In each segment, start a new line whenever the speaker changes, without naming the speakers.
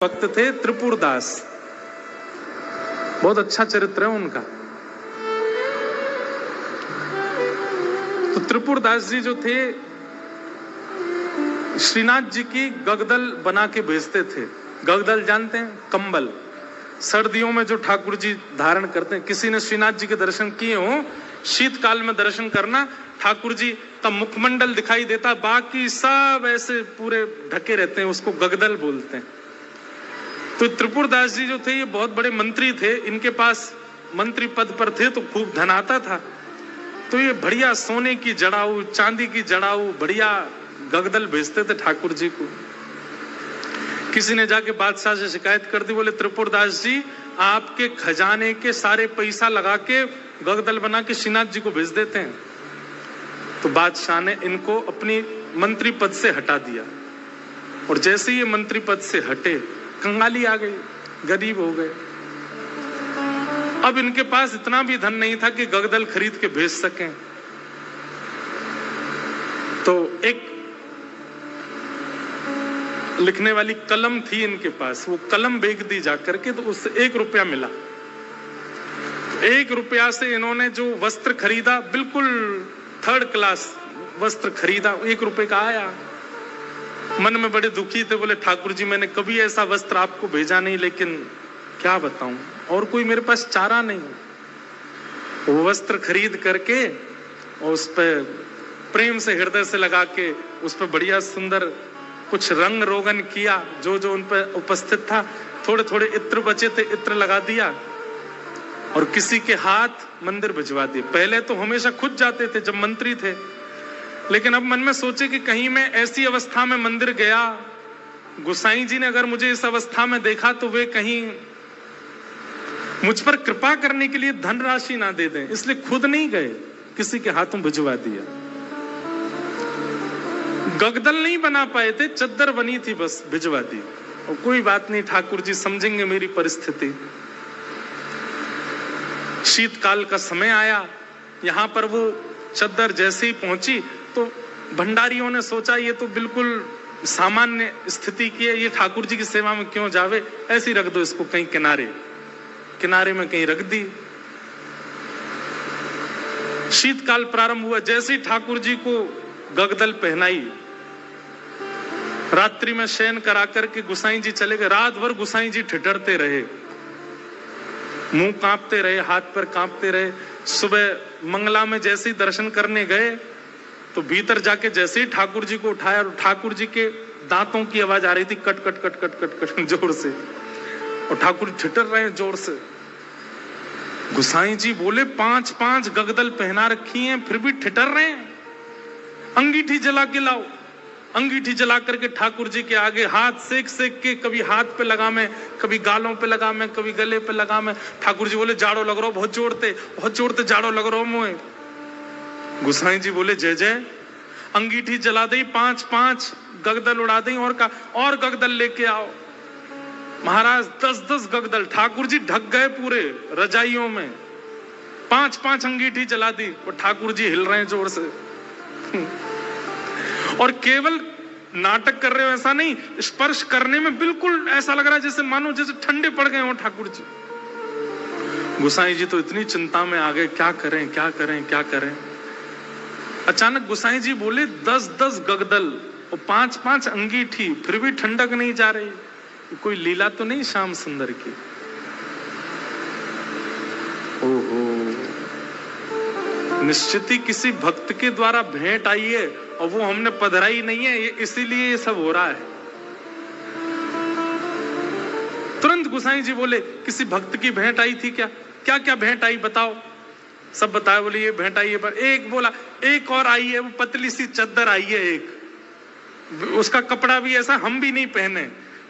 भक्त थे त्रिपुरदास, बहुत अच्छा चरित्र है उनका। तो त्रिपुरदास जी जो थे श्रीनाथ जी की गगदल बना के भेजते थे। गगदल जानते हैं? कंबल, सर्दियों में जो ठाकुर जी धारण करते हैं। किसी ने श्रीनाथ जी के दर्शन किए हो, शीतकाल में दर्शन करना, ठाकुर जी का मुखमंडल दिखाई देता, बाकी सब ऐसे पूरे ढके रहते हैं, उसको गगदल बोलते हैं। तो त्रिपुरदास जी जो थे ये बहुत बड़े मंत्री थे, इनके पास मंत्री पद पर थे तो खूब धन आता था। तो ये बढ़िया सोने की जड़ाऊ, चांदी की जड़ाऊ, बढ़िया गगदल भेजते थे ठाकुर जी को। किसी ने जाके बादशाह से शिकायत कर दी, बोले त्रिपुरदास जी आपके खजाने के सारे पैसा लगा के गगदल बना के श्रीनाथ जी को भेज देते हैं। तो बादशाह ने इनको अपनी मंत्री पद से हटा दिया, और जैसे ये मंत्री पद से हटे कंगाली आ गई, गरीब हो गए। अब इनके पास इतना भी धन नहीं था कि गगदल खरीद के भेज सकें। तो एक लिखने वाली कलम थी इनके पास, वो कलम बेच दी जाकर के, तो उससे 1 रुपया मिला। 1 रुपया से इन्होंने जो वस्त्र खरीदा, बिल्कुल 3rd क्लास वस्त्र खरीदा, 1 रुपए का आया। मन में बड़े दुखी थे, बोले ठाकुर जी मैंने कभी ऐसा वस्त्र आपको भेजा नहीं, लेकिन क्या बताऊं, और कोई मेरे पास चारा नहीं। वो वस्त्र खरीद करके और उस पर प्रेम से हृदय से लगा के उस पर बढ़िया सुंदर कुछ रंग रोगन किया, जो जो उन पर उपस्थित था। थोड़े थोड़े इत्र बचे थे, इत्र लगा दिया और किसी के हाथ मंदिर भिजवा दिए। पहले तो हमेशा खुद जाते थे जब मंत्री थे, लेकिन अब मन में सोचे कि कहीं मैं ऐसी अवस्था में मंदिर गया, गोसाई जी ने अगर मुझे इस अवस्था में देखा तो वे कहीं मुझ पर कृपा करने के लिए धनराशि ना दे दें, इसलिए खुद नहीं गए, किसी के हाथों भिजवा दिया। गगदल नहीं बना पाए थे, चद्दर बनी थी, बस भिजवा दी। और कोई बात नहीं, ठाकुर जी समझेंगे मेरी परिस्थिति। शीतकाल का समय आया, यहां पर वो चद्दर जैसे ही पहुंची तो भंडारियों ने सोचा ये तो बिल्कुल सामान्य स्थिति की है, ये ठाकुर जी की सेवा में क्यों जावे, ऐसे ही रख दो इसको कहीं किनारे में कहीं रख दी। शीतकाल प्रारंभ हुआ, जैसे ही ठाकुर जी को गगदल पहनाई, रात्रि में शयन करा करके गुसाई जी चले गए। रात भर गुसाई जी ठिठुरते रहे, मुंह कांपते रहे, हाथ पर कांपते रहे। सुबह मंगला में जैसे ही दर्शन करने गए तो भीतर जाके जैसे ही ठाकुर जी को उठाया, ठाकुर जी के दांतों की आवाज आ रही थी, cut cut cut cut cut cut जोर से, और ठाकुर ठिठुर रहे हैं जोर से। गुसाई जी बोले 5-5 गगदल पहना रखी हैं, फिर भी ठिठुर रहे हैं, अंगीठी जला के लाओ। अंगीठी जला करके ठाकुर जी के आगे हाथ सेक सेक के, कभी हाथ पे लगा मैं, कभी गालों पे लगा मैं, कभी गले पे लगा मैं। ठाकुर जी बोले जाड़ो लग रहा हो, बहुत जोड़ते जाड़ो लग रहा हो मुझे। गुसाई जी बोले जय जय। अंगीठी जला दी, 5-5 गगदल उड़ा दी, और गगदल लेके आओ। महाराज 10-10 गगदल, ठाकुर जी ढक गए पूरे रजाइयों में। 5-5 अंगीठी जला दी और ठाकुर जी हिल रहे हैं जोर से। और केवल नाटक कर रहे हो ऐसा नहीं, स्पर्श करने में बिल्कुल ऐसा लग रहा है जैसे मानो जैसे ठंडे पड़ गए हो ठाकुर जी। गुसाई जी तो इतनी चिंता में आ गए, क्या करें। अचानक गुसाई जी बोले 10-10 गगदल और 5-5 अंगीठी, फिर भी ठंडक नहीं जा रही, कोई लीला तो नहीं श्याम सुंदर की। ओहो, निश्चित ही किसी भक्त के द्वारा भेंट आई है और वो हमने पधराई नहीं है, ये इसीलिए ये सब हो रहा है। तुरंत गुसाई जी बोले किसी भक्त की भेंट आई थी क्या? क्या भेंट आई बताओ। सब बताया, बोले ये भेंट आई है। पर एक बोला एक और आई है, वो पतली सी चद्दर आई है एक, उसका कपड़ा भी ऐसा हम भी नहीं पहने,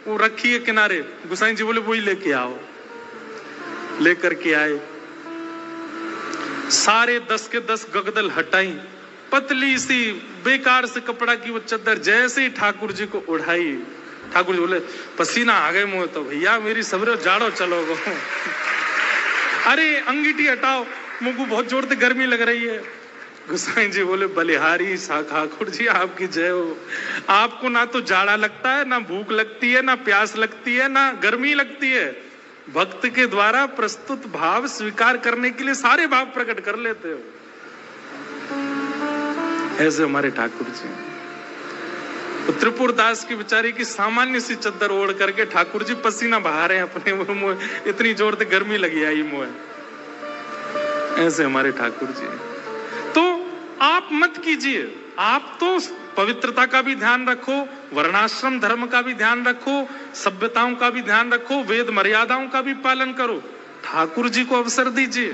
वो रखी है किनारे। गुसाई जी बोले वही लेके आओ। लेकर के आए, सारे 10 के 10 गगदल हटाई, पतली सी बेकार से कपड़ा की वो चद्दर जैसे ही ठाकुर जी को उड़ाई, ठाकुर जी बोले पसीना आ गए मुंह, तो भैया मेरी सबरे जाड़ो चलो गो। अरे अंगीठी हटाओ, मुझको बहुत जोर से गर्मी लग रही है। गोसाई जी बोले बलिहारी ठाकुर जी आपकी जय हो। आपको ना तो जाड़ा लगता है, ना भूख लगती है, ना प्यास लगती है, ना गर्मी लगती है। भक्त के द्वारा प्रस्तुत भाव स्वीकार करने के लिए सारे भाव प्रकट कर लेते हो। ऐसे हमारे ठाकुर जी। तो त्रिपुर दास की बेचारी की सामान्य सी चद्दर ओढ़ करके ठाकुर जी पसीना बहा रहे हैं अपने मुंह, इतनी जोर से गर्मी लगी आई मुंह। ऐसे हमारे ठाकुर जी। तो आप मत कीजिए, आप तो पवित्रता का भी ध्यान रखो, वर्णाश्रम धर्म का भी ध्यान रखो, सभ्यताओं का भी ध्यान रखो, वेद मर्यादाओं का भी पालन करो। ठाकुर जी को अवसर दीजिए।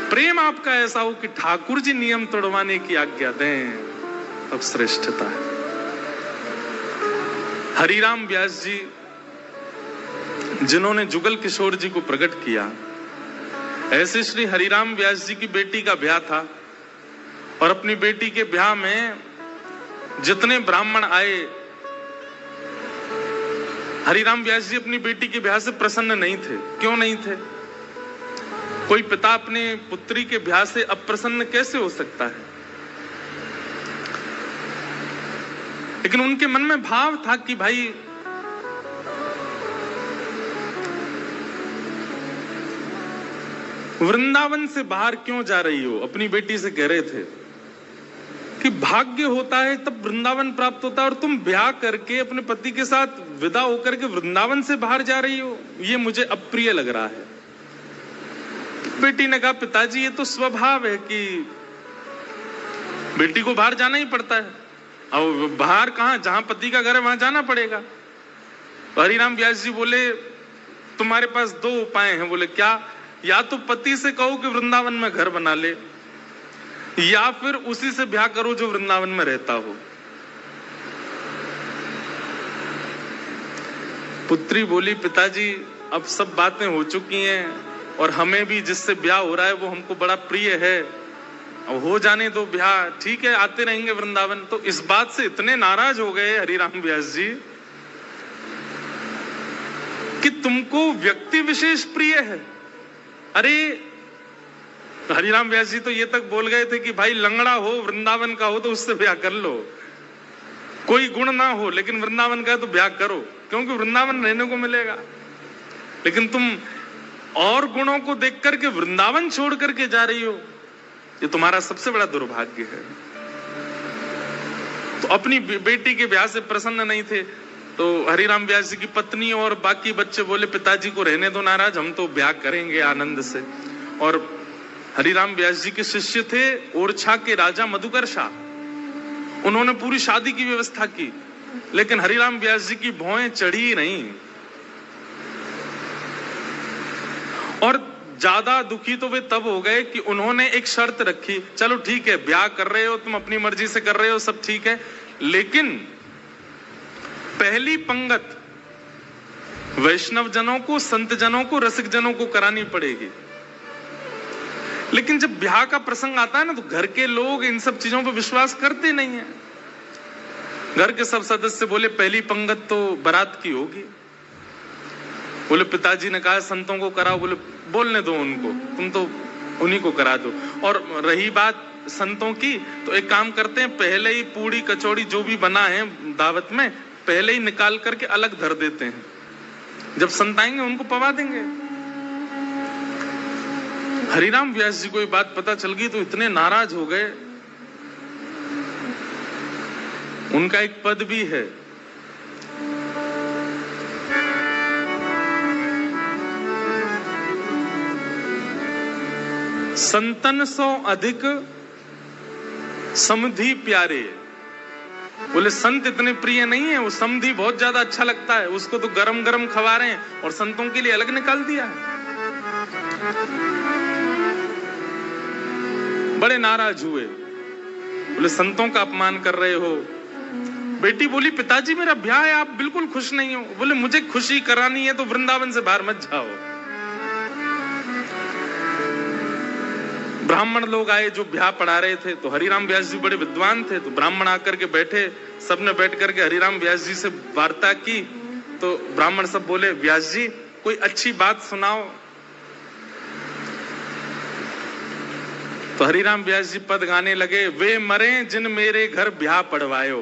प्रेम आपका ऐसा हो कि ठाकुर जी नियम तोड़वाने की आज्ञा दें, अब श्रेष्ठता है। हरिराम व्यास जी जिन्होंने जुगल किशोर जी को प्रकट किया, ऐसे श्री हरिराम व्यास जी की बेटी का ब्याह था और अपनी बेटी के ब्याह में जितने ब्राह्मण आए, हरिराम व्यास जी अपनी बेटी के ब्याह से प्रसन्न नहीं थे। क्यों नहीं थे? कोई पिता अपने पुत्री के ब्याह से अप्रसन्न कैसे हो सकता है? लेकिन उनके मन में भाव था कि भाई वृंदावन से बाहर क्यों जा रही हो? अपनी बेटी से कह रहे थे कि भाग्य होता है तब वृंदावन प्राप्त होता है, और तुम ब्याह करके अपने पति के साथ विदा होकर के वृंदावन से बाहर जा रही हो, ये मुझे अप्रिय लग रहा है। बेटी ने कहा पिताजी ये तो स्वभाव है कि बेटी को बाहर जाना ही पड़ता है, और बाहर कहां, जहां पति का घर है वहां जाना पड़ेगा। हरिराम व्यास जी बोले तुम्हारे पास दो उपाय हैं। बोले क्या? या तो पति से कहो कि वृंदावन में घर बना ले, या फिर उसी से ब्याह करो जो वृंदावन में रहता हो। पुत्री बोली पिताजी अब सब बातें हो चुकी हैं और हमें भी जिससे ब्याह हो रहा है वो हमको बड़ा प्रिय है, अब हो जाने दो ब्याह, ठीक है आते रहेंगे वृंदावन। तो इस बात से इतने नाराज हो गए हरिराम व्यास जी कि तुमको व्यक्ति विशेष प्रिय है। अरे हरिराम व्यास जी तो ये तक बोल गए थे कि भाई लंगड़ा हो, वृंदावन का हो तो उससे ब्याह कर लो, कोई गुण ना हो लेकिन वृंदावन का है तो ब्याह करो, क्योंकि वृंदावन रहने को मिलेगा। लेकिन तुम और गुणों को देख करके वृंदावन छोड़ करके जा रही हो, ये तुम्हारा सबसे बड़ा दुर्भाग्य है। तो अपनी बेटी के ब्याह से प्रसन्न नहीं थे। तो हरिराम व्यास जी की पत्नी और बाकी बच्चे बोले पिताजी को रहने दो नाराज, हम तो ब्याह करेंगे आनंद से। और हरिराम व्यास जी के शिष्य थे ओरछा के राजा मधुकर शाह, उन्होंने पूरी शादी की व्यवस्था की, लेकिन हरिराम व्यास जी की भौएं चढ़ी नहीं। और ज्यादा दुखी तो वे तब हो गए कि उन्होंने एक शर्त रखी, चलो ठीक है ब्याह कर रहे हो तुम, अपनी मर्जी से कर रहे हो, सब ठीक है, लेकिन पहली पंगत वैष्णव जनों को, संत जनों को, रसिक जनों को करानी पड़ेगी। लेकिन जब ब्याह का प्रसंग आता है ना, तो घर के लोग इन सब चीजों पर विश्वास करते नहीं है। घर के सब सदस्य बोले पहली पंगत तो बारात की होगी। बोले पिताजी ने कहा संतों को कराओ। बोले बोलने दो उनको, तुम तो उन्हीं को करा दो। और रही बात संतों की, तो एक काम करते हैं, पहले ही पूड़ी कचौड़ी जो भी बना है दावत में पहले ही निकाल करके अलग धर देते हैं, जब संत आएंगे उनको पवा देंगे। हरिराम व्यास जी को ये बात पता चल गई तो इतने नाराज हो गए। उनका एक पद भी है, संतन सो अधिक समधी प्यारे। बोले संत इतने प्रिय नहीं है, वो समधी बहुत ज्यादा अच्छा लगता है, उसको तो गरम गरम खवा रहे हैं और संतों के लिए अलग निकाल दिया है। बड़े नाराज हुए, बोले संतों का अपमान कर रहे हो। बेटी बोली पिताजी मेरा ब्याह है, आप बिल्कुल खुश नहीं हो। बोले मुझे खुशी करानी है तो वृंदावन से बाहर मत जाओ। ब्राह्मण लोग आए जो ब्याह पढ़ा रहे थे, तो हरिराम व्यास जी बड़े विद्वान थे, तो ब्राह्मण आकर के बैठे, सबने बैठ करके हरिराम व्यास जी से वार्ता की। तो ब्राह्मण सब बोले व्यास जी कोई अच्छी बात सुनाओ। तो हरिराम व्यास जी पद गाने लगे, वे मरे जिन मेरे घर ब्याह पड़वायो।